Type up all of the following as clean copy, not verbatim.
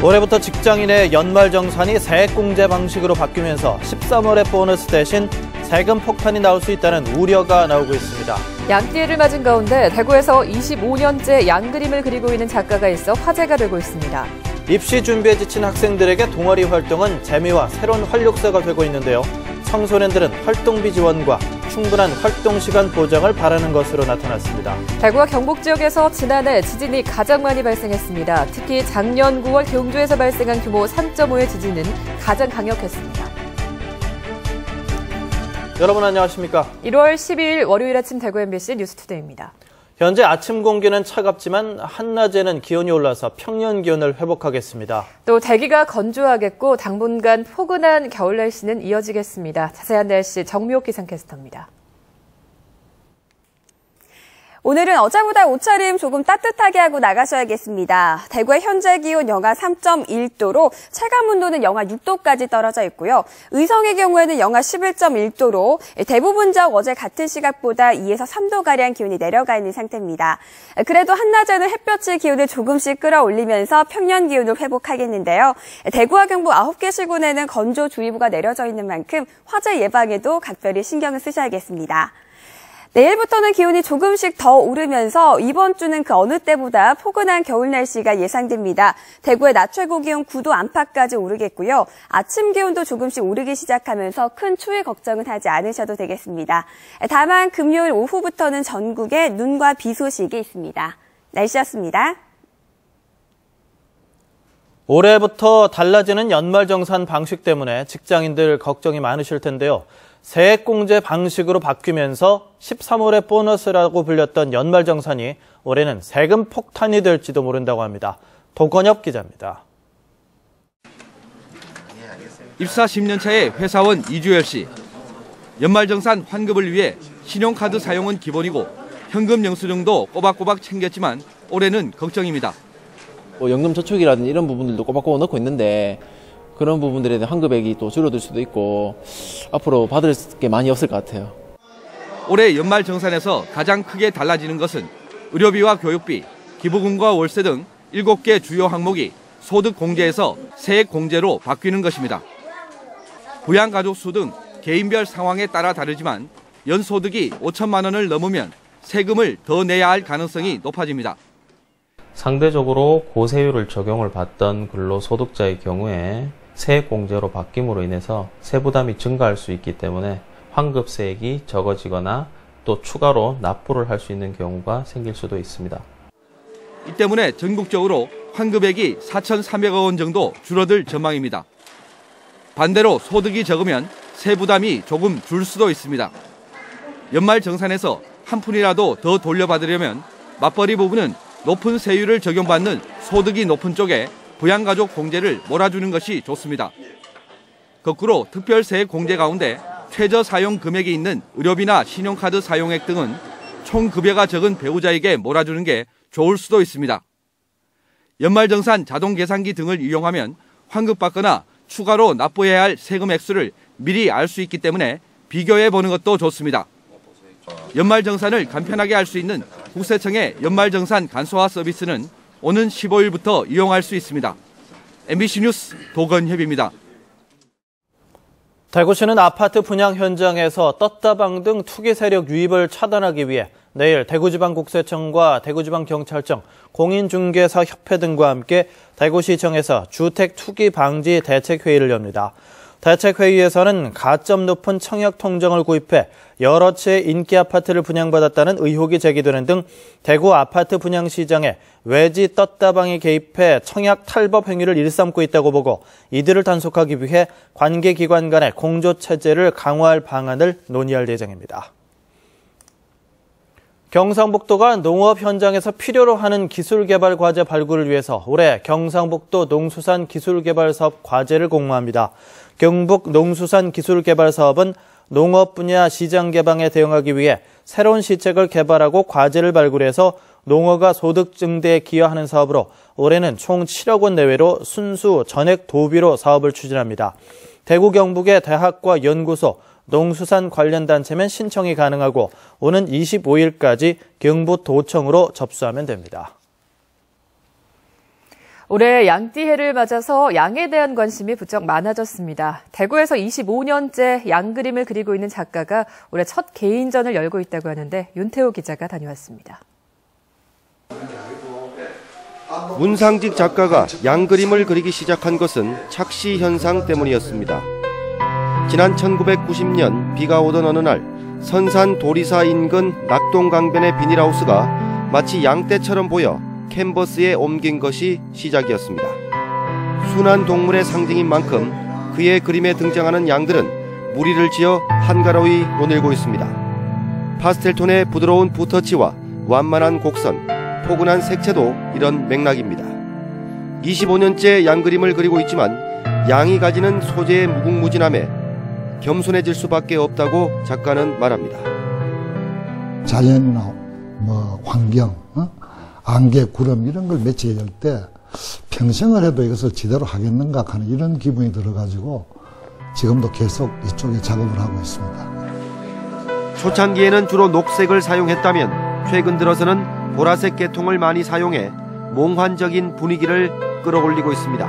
올해부터 직장인의 연말정산이 세액공제 방식으로 바뀌면서 13월의 보너스 대신 세금 폭탄이 나올 수 있다는 우려가 나오고 있습니다. 양띠를 맞은 가운데 대구에서 25년째 양그림을 그리고 있는 작가가 있어 화제가 되고 있습니다. 입시 준비에 지친 학생들에게 동아리 활동은 재미와 새로운 활력소가 되고 있는데요. 청소년들은 활동비 지원과 충분한 활동 시간 보장을 바라는 것으로 나타났습니다. 대구와 경북 지역에서 지난해 지진이 가장 많이 발생했습니다. 특히 작년 9월 경주에서 발생한 규모 3.5의 지진은 가장 강력했습니다. 여러분 안녕하십니까? 1월 12일 월요일 아침 대구 MBC 뉴스투데이입니다. 현재 아침 공기는 차갑지만 한낮에는 기온이 올라서 평년 기온을 회복하겠습니다. 또 대기가 건조하겠고 당분간 포근한 겨울 날씨는 이어지겠습니다. 자세한 날씨 정미옥 기상캐스터입니다. 오늘은 어제보다 옷차림 조금 따뜻하게 하고 나가셔야겠습니다. 대구의 현재 기온 영하 3.1도로 체감온도는 영하 6도까지 떨어져 있고요. 의성의 경우에는 영하 11.1도로 대부분 지역 어제 같은 시각보다 2에서 3도가량 기온이 내려가 있는 상태입니다. 그래도 한낮에는 햇볕이 기온을 조금씩 끌어올리면서 평년 기온을 회복하겠는데요. 대구와 경북 9개 시군에는 건조주의보가 내려져 있는 만큼 화재 예방에도 각별히 신경을 쓰셔야겠습니다. 내일부터는 기온이 조금씩 더 오르면서 이번 주는 그 어느 때보다 포근한 겨울 날씨가 예상됩니다. 대구의 낮 최고 기온 9도 안팎까지 오르겠고요. 아침 기온도 조금씩 오르기 시작하면서 큰 추위 걱정은 하지 않으셔도 되겠습니다. 다만 금요일 오후부터는 전국에 눈과 비 소식이 있습니다. 날씨였습니다. 올해부터 달라지는 연말정산 방식 때문에 직장인들 걱정이 많으실 텐데요. 세액공제 방식으로 바뀌면서 13월의 보너스라고 불렸던 연말정산이 올해는 세금 폭탄이 될지도 모른다고 합니다. 도건엽 기자입니다. 입사 10년 차의 회사원 이주열 씨. 연말정산 환급을 위해 신용카드 사용은 기본이고 현금 영수증도 꼬박꼬박 챙겼지만 올해는 걱정입니다. 연금 저축이라든지 이런 부분들도 꼬박꼬박 넣고 있는데 그런 부분들에 대한 환급액이 또 줄어들 수도 있고 앞으로 받을 게 많이 없을 것 같아요. 올해 연말정산에서 가장 크게 달라지는 것은 의료비와 교육비, 기부금과 월세 등 7개 주요 항목이 소득공제에서 세액공제로 바뀌는 것입니다. 부양가족 수 등 개인별 상황에 따라 다르지만 연소득이 5천만 원을 넘으면 세금을 더 내야 할 가능성이 높아집니다. 상대적으로 고세율을 적용을 받던 근로소득자의 경우에 세액공제로 바뀜으로 인해서 세부담이 증가할 수 있기 때문에 환급세액이 적어지거나 또 추가로 납부를 할 수 있는 경우가 생길 수도 있습니다. 이 때문에 전국적으로 환급액이 4,300억 원 정도 줄어들 전망입니다. 반대로 소득이 적으면 세부담이 조금 줄 수도 있습니다. 연말정산에서 한 푼이라도 더 돌려받으려면 맞벌이 부부는 높은 세율을 적용받는 소득이 높은 쪽에 부양가족 공제를 몰아주는 것이 좋습니다. 거꾸로 특별세액 공제 가운데 최저 사용 금액이 있는 의료비나 신용카드 사용액 등은 총 급여가 적은 배우자에게 몰아주는 게 좋을 수도 있습니다. 연말정산 자동계산기 등을 이용하면 환급받거나 추가로 납부해야 할 세금 액수를 미리 알 수 있기 때문에 비교해 보는 것도 좋습니다. 연말정산을 간편하게 할 수 있는 국세청의 연말정산 간소화 서비스는 오는 15일부터 이용할 수 있습니다. MBC 뉴스 도건협입니다. 대구시는 아파트 분양 현장에서 떴다방 등 투기 세력 유입을 차단하기 위해 내일 대구지방국세청과 대구지방경찰청, 공인중개사협회 등과 함께 대구시청에서 주택 투기 방지 대책회의를 엽니다. 대책회의에서는 가점 높은 청약 통정을 구입해 여러 채 인기 아파트를 분양받았다는 의혹이 제기되는 등 대구 아파트 분양 시장에 외지 떴다방이 개입해 청약 탈법 행위를 일삼고 있다고 보고 이들을 단속하기 위해 관계기관 간의 공조체제를 강화할 방안을 논의할 예정입니다. 경상북도가 농업 현장에서 필요로 하는 기술개발 과제 발굴을 위해서 올해 경상북도 농수산기술개발사업 과제를 공모합니다. 경북 농수산기술개발사업은 농업 분야 시장 개방에 대응하기 위해 새로운 시책을 개발하고 과제를 발굴해서 농어가 소득 증대에 기여하는 사업으로 올해는 총 7억 원 내외로 순수 전액 도비로 사업을 추진합니다. 대구 경북의 대학과 연구소, 농수산 관련 단체면 신청이 가능하고 오는 25일까지 경북도청으로 접수하면 됩니다. 올해 양띠해를 맞아서 양에 대한 관심이 부쩍 많아졌습니다. 대구에서 25년째 양 그림을 그리고 있는 작가가 올해 첫 개인전을 열고 있다고 하는데 윤태호 기자가 다녀왔습니다. 문상직 작가가 양 그림을 그리기 시작한 것은 착시 현상 때문이었습니다. 지난 1990년 비가 오던 어느 날 선산 도리사 인근 낙동강변의 비닐하우스가 마치 양떼처럼 보여 캔버스에 옮긴 것이 시작이었습니다. 순한 동물의 상징인 만큼 그의 그림에 등장하는 양들은 무리를 지어 한가로이 노늘고 있습니다. 파스텔톤의 부드러운 붓터치와 완만한 곡선, 포근한 색채도 이런 맥락입니다. 25년째 양 그림을 그리고 있지만 양이 가지는 소재의 무궁무진함에 겸손해질 수밖에 없다고 작가는 말합니다. 자연이나 환경, 안개, 구름 이런 걸 매치할 때 평생을 해도 이것을 제대로 하겠는가 하는 이런 기분이 들어가지고 지금도 계속 이쪽에 작업을 하고 있습니다. 초창기에는 주로 녹색을 사용했다면 최근 들어서는 보라색 계통을 많이 사용해 몽환적인 분위기를 끌어올리고 있습니다.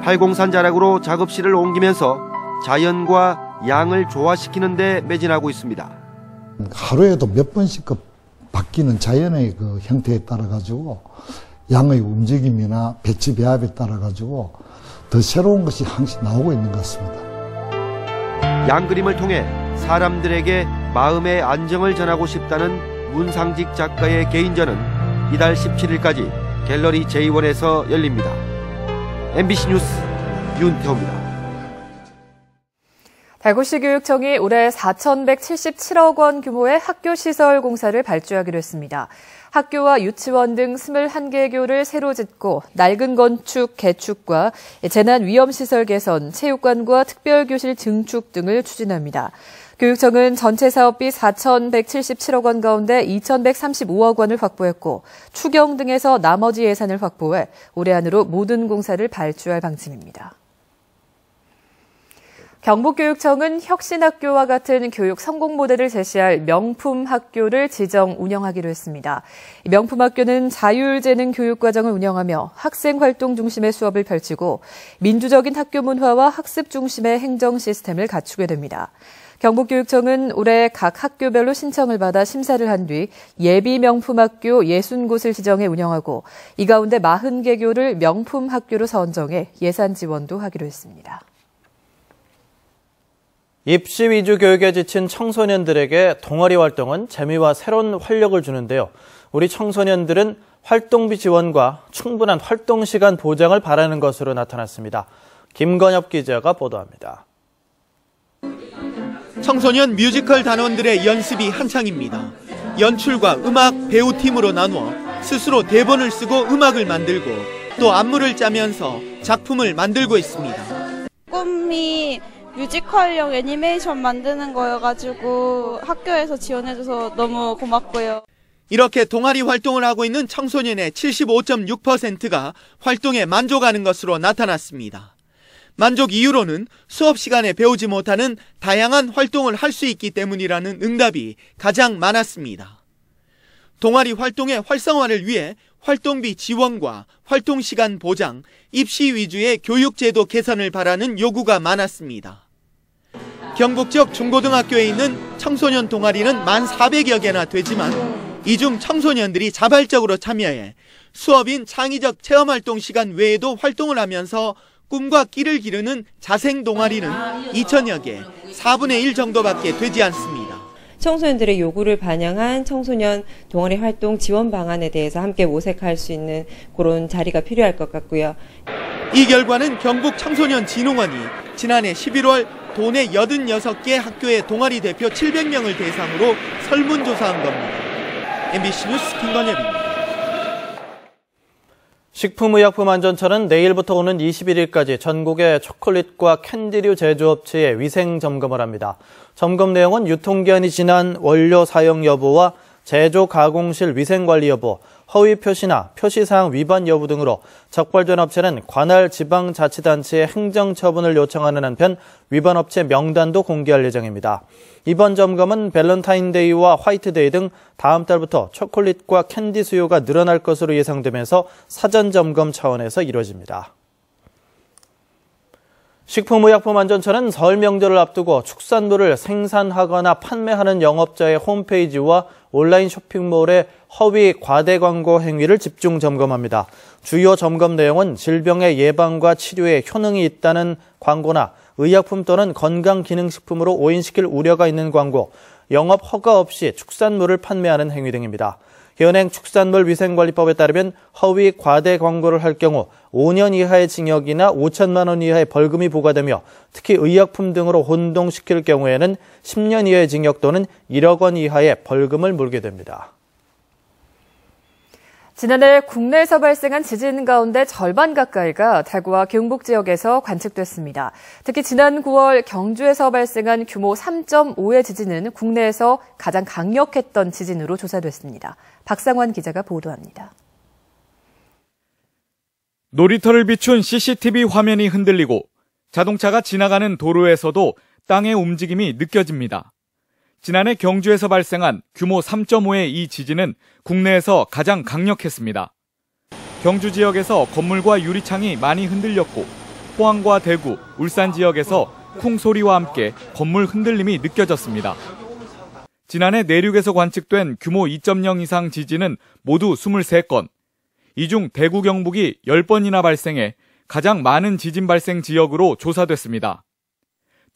팔공산 자락으로 작업실을 옮기면서 자연과 양을 조화시키는 데 매진하고 있습니다. 하루에도 몇 번씩 바뀌는 자연의 그 형태에 따라 가지고 양의 움직임이나 배치 배합에 따라 가지고 더 새로운 것이 항상 나오고 있는 것 같습니다. 양 그림을 통해 사람들에게 마음의 안정을 전하고 싶다는 문상직 작가의 개인전은 이달 17일까지 갤러리 J1에서 열립니다. MBC 뉴스 윤태호입니다. 대구시 교육청이 올해 4,177억 원 규모의 학교시설 공사를 발주하기로 했습니다. 학교와 유치원 등 21개 교를 새로 짓고 낡은 건축 개축과 재난위험시설 개선, 체육관과 특별교실 증축 등을 추진합니다. 교육청은 전체 사업비 4,177억 원 가운데 2,135억 원을 확보했고 추경 등에서 나머지 예산을 확보해 올해 안으로 모든 공사를 발주할 방침입니다. 경북교육청은 혁신학교와 같은 교육 성공 모델을 제시할 명품학교를 지정 운영하기로 했습니다. 명품학교는 자율재능 교육과정을 운영하며 학생활동 중심의 수업을 펼치고 민주적인 학교 문화와 학습 중심의 행정 시스템을 갖추게 됩니다. 경북교육청은 올해 각 학교별로 신청을 받아 심사를 한 뒤 예비 명품학교 60곳을 지정해 운영하고 이 가운데 40개 교를 명품학교로 선정해 예산 지원도 하기로 했습니다. 입시 위주 교육에 지친 청소년들에게 동아리 활동은 재미와 새로운 활력을 주는데요. 우리 청소년들은 활동비 지원과 충분한 활동 시간 보장을 바라는 것으로 나타났습니다. 김건엽 기자가 보도합니다. 청소년 뮤지컬 단원들의 연습이 한창입니다. 연출과 음악, 배우팀으로 나누어 스스로 대본을 쓰고 음악을 만들고 또 안무를 짜면서 작품을 만들고 있습니다. 꿈이 뮤지컬용 애니메이션 만드는 거여가지고 학교에서 지원해줘서 너무 고맙고요. 이렇게 동아리 활동을 하고 있는 청소년의 75.6%가 활동에 만족하는 것으로 나타났습니다. 만족 이유로는 수업 시간에 배우지 못하는 다양한 활동을 할 수 있기 때문이라는 응답이 가장 많았습니다. 동아리 활동의 활성화를 위해 활동비 지원과 활동 시간 보장, 입시 위주의 교육제도 개선을 바라는 요구가 많았습니다. 경북 지역 중고등학교에 있는 청소년 동아리는 1,400여 개나 되지만 이 중 청소년들이 자발적으로 참여해 수업인 창의적 체험활동 시간 외에도 활동을 하면서 꿈과 끼를 기르는 자생 동아리는 2,000여 개, 4분의 1 정도밖에 되지 않습니다. 청소년들의 요구를 반영한 청소년 동아리 활동 지원 방안에 대해서 함께 모색할 수 있는 그런 자리가 필요할 것 같고요. 이 결과는 경북 청소년진흥원이 지난해 11월 도내 86개 학교의 동아리 대표 700명을 대상으로 설문조사한 겁니다. MBC 뉴스 김건엽입니다. 식품의약품안전처는 내일부터 오는 21일까지 전국의 초콜릿과 캔디류 제조업체의 위생 점검을 합니다. 점검 내용은 유통기한이 지난 원료 사용 여부와 제조 가공실 위생관리 여부, 허위 표시나 표시사항 위반 여부 등으로 적발된 업체는 관할 지방자치단체에 행정처분을 요청하는 한편 위반 업체 명단도 공개할 예정입니다. 이번 점검은 밸런타인데이와 화이트데이 등 다음 달부터 초콜릿과 캔디 수요가 늘어날 것으로 예상되면서 사전 점검 차원에서 이루어집니다. 식품의약품안전처는 설 명절을 앞두고 축산물을 생산하거나 판매하는 영업자의 홈페이지와 온라인 쇼핑몰의 허위 과대 광고 행위를 집중 점검합니다. 주요 점검 내용은 질병의 예방과 치료에 효능이 있다는 광고나 의약품 또는 건강기능식품으로 오인시킬 우려가 있는 광고, 영업 허가 없이 축산물을 판매하는 행위 등입니다. 현행 축산물위생관리법에 따르면 허위 과대 광고를 할 경우 5년 이하의 징역이나 5천만 원 이하의 벌금이 부과되며 특히 의약품 등으로 혼동시킬 경우에는 10년 이하의 징역 또는 1억 원 이하의 벌금을 물게 됩니다. 지난해 국내에서 발생한 지진 가운데 절반 가까이가 대구와 경북 지역에서 관측됐습니다. 특히 지난 9월 경주에서 발생한 규모 3.5의 지진은 국내에서 가장 강력했던 지진으로 조사됐습니다. 박상환 기자가 보도합니다. 놀이터를 비춘 CCTV 화면이 흔들리고 자동차가 지나가는 도로에서도 땅의 움직임이 느껴집니다. 지난해 경주에서 발생한 규모 3.5의 이 지진은 국내에서 가장 강력했습니다. 경주 지역에서 건물과 유리창이 많이 흔들렸고 포항과 대구, 울산 지역에서 쿵 소리와 함께 건물 흔들림이 느껴졌습니다. 지난해 내륙에서 관측된 규모 2.0 이상 지진은 모두 23건, 이 중 대구 경북이 10번이나 발생해 가장 많은 지진 발생 지역으로 조사됐습니다.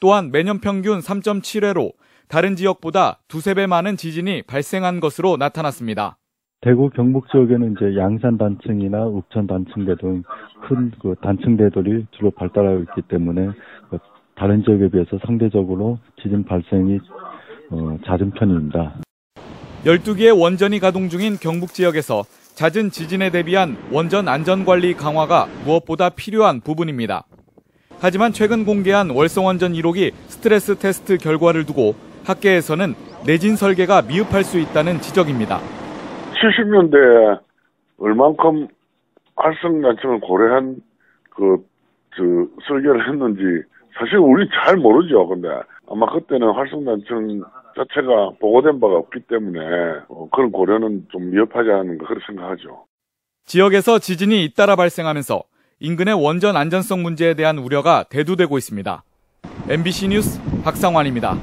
또한 매년 평균 3.7회로 다른 지역보다 2~3배 많은 지진이 발생한 것으로 나타났습니다. 대구 경북 지역에는 이제 양산 단층이나 읍천 단층대 등 큰 단층대들이 주로 발달하고 있기 때문에 다른 지역에 비해서 상대적으로 지진 발생이 잦은 편입니다. 12개의 원전이 가동 중인 경북 지역에서 잦은 지진에 대비한 원전 안전관리 강화가 무엇보다 필요한 부분입니다. 하지만 최근 공개한 월성원전 1호기 스트레스 테스트 결과를 두고 학계에서는 내진 설계가 미흡할 수 있다는 지적입니다. 70년대에 얼만큼 활성단층을 고려한 설계를 했는지 사실 우리 잘 모르죠. 근데 아마 그때는 활성단층 자체가 보고된 바가 없기 때문에 그런 고려는 좀 미흡하지 않은가 그렇게 생각하죠. 지역에서 지진이 잇따라 발생하면서 인근의 원전 안전성 문제에 대한 우려가 대두되고 있습니다. MBC 뉴스 박상환입니다.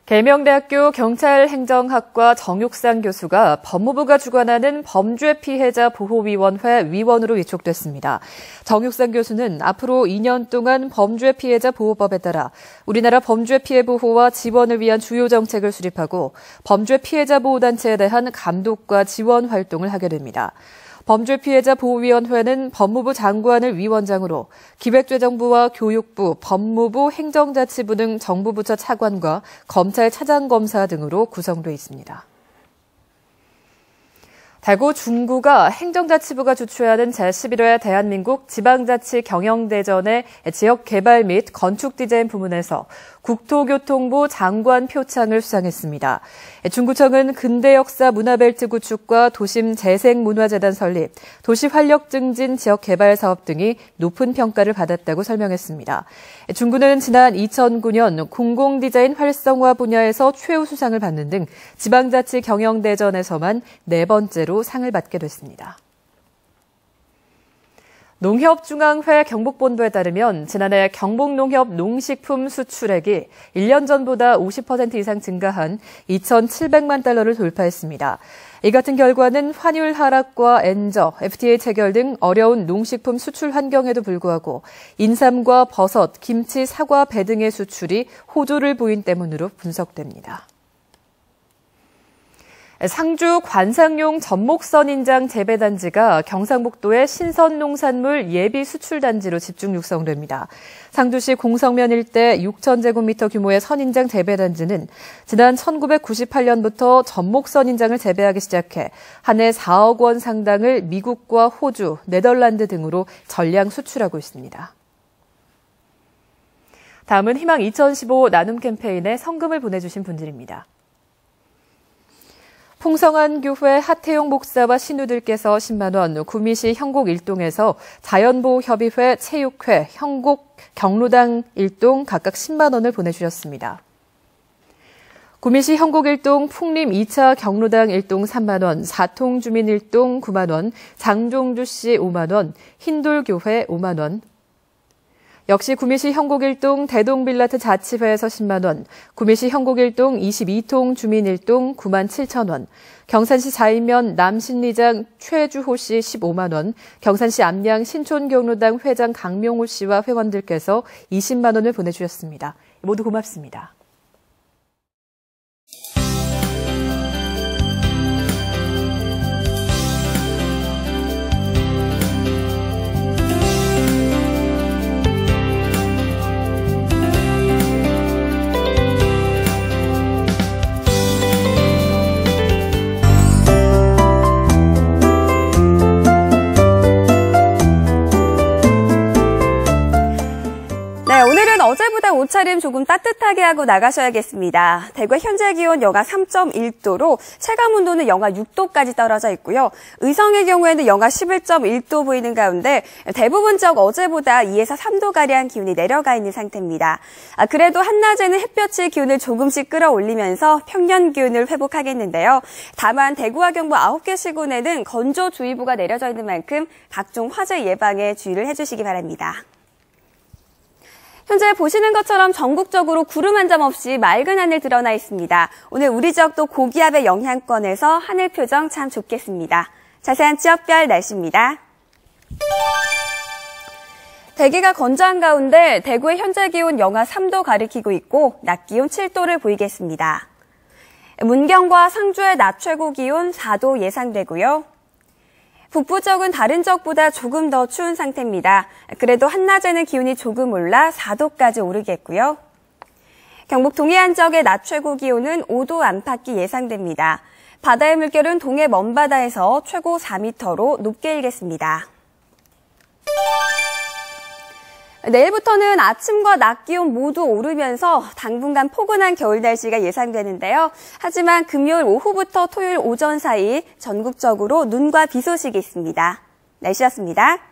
계명대학교 경찰행정학과 정육상 교수가 법무부가 주관하는 범죄피해자 보호위원회 위원으로 위촉됐습니다. 정육상 교수는 앞으로 2년 동안 범죄피해자 보호법에 따라 우리나라 범죄피해 보호와 지원을 위한 주요 정책을 수립하고 범죄피해자 보호단체에 대한 감독과 지원 활동을 하게 됩니다. 범죄피해자 보호위원회는 법무부 장관을 위원장으로 기획재정부와 교육부, 법무부, 행정자치부 등 정부부처 차관과 검찰 차장검사 등으로 구성돼 있습니다. 대구 중구가 행정자치부가 주최하는 제11회 대한민국 지방자치 경영대전의 지역개발 및 건축디자인 부문에서 국토교통부 장관 표창을 수상했습니다. 중구청은 근대역사 문화벨트 구축과 도심 재생문화재단 설립, 도시 활력 증진 지역개발 사업 등이 높은 평가를 받았다고 설명했습니다. 중구는 지난 2009년 공공디자인 활성화 분야에서 최우수상을 받는 등 지방자치 경영대전에서만 4번째로 상을 받게 됐습니다. 농협중앙회 경북본부에 따르면 지난해 경북농협 농식품 수출액이 1년 전보다 50% 이상 증가한 2,700만 달러를 돌파했습니다. 이 같은 결과는 환율 하락과 엔저, FTA 체결 등 어려운 농식품 수출 환경에도 불구하고 인삼과 버섯, 김치, 사과, 배 등의 수출이 호조를 보인 때문으로 분석됩니다. 상주 관상용 전목선인장 재배단지가 경상북도의 신선농산물 예비 수출단지로 집중 육성됩니다. 상주시 공성면 일대 6,000제곱미터 규모의 선인장 재배단지는 지난 1998년부터 전목선인장을 재배하기 시작해 한 해 4억 원 상당을 미국과 호주, 네덜란드 등으로 전량 수출하고 있습니다. 다음은 희망 2015 나눔 캠페인에 성금을 보내주신 분들입니다. 풍성한교회 하태용 목사와 신우들께서 10만 원, 구미시 형곡 1동에서 자연보호협의회, 체육회, 형곡 경로당 1동 각각 10만 원을 보내주셨습니다. 구미시 형곡 1동 풍림 2차 경로당 1동 3만 원, 사통주민 1동 9만 원, 장종주씨 5만 원, 흰돌교회 5만 원, 역시 구미시 형곡 1동 대동빌라트 자치회에서 10만 원, 구미시 형곡 1동 22통 주민 1동 9만 7천 원, 경산시 자이면 남신리장 최주호 씨 15만 원, 경산시 암양 신촌경로당 회장 강명호 씨와 회원들께서 20만 원을 보내주셨습니다. 모두 고맙습니다. 오늘은 어제보다 옷차림 조금 따뜻하게 하고 나가셔야겠습니다. 대구의 현재 기온 영하 3.1도로 체감 온도는 영하 6도까지 떨어져 있고요. 의성의 경우에는 영하 11.1도 보이는 가운데 대부분 지역 어제보다 2에서 3도가량 기온이 내려가 있는 상태입니다. 그래도 한낮에는 햇볕이 기온을 조금씩 끌어올리면서 평년 기온을 회복하겠는데요. 다만 대구와 경북 9개 시군에는 건조주의보가 내려져 있는 만큼 각종 화재 예방에 주의를 해주시기 바랍니다. 현재 보시는 것처럼 전국적으로 구름 한 점 없이 맑은 하늘 드러나 있습니다. 오늘 우리 지역도 고기압의 영향권에서 하늘 표정 참 좋겠습니다. 자세한 지역별 날씨입니다. 대기가 건조한 가운데 대구의 현재 기온 영하 3도 가리키고 있고 낮 기온 7도를 보이겠습니다. 문경과 상주의 낮 최고 기온 4도 예상되고요. 북부 지역은 다른 지역보다 조금 더 추운 상태입니다. 그래도 한낮에는 기온이 조금 올라 4도까지 오르겠고요. 경북 동해안 지역의 낮 최고 기온은 5도 안팎이 예상됩니다. 바다의 물결은 동해 먼바다에서 최고 4m로 높게 일겠습니다. 내일부터는 아침과 낮 기온 모두 오르면서 당분간 포근한 겨울 날씨가 예상되는데요. 하지만 금요일 오후부터 토요일 오전 사이 전국적으로 눈과 비 소식이 있습니다. 날씨였습니다.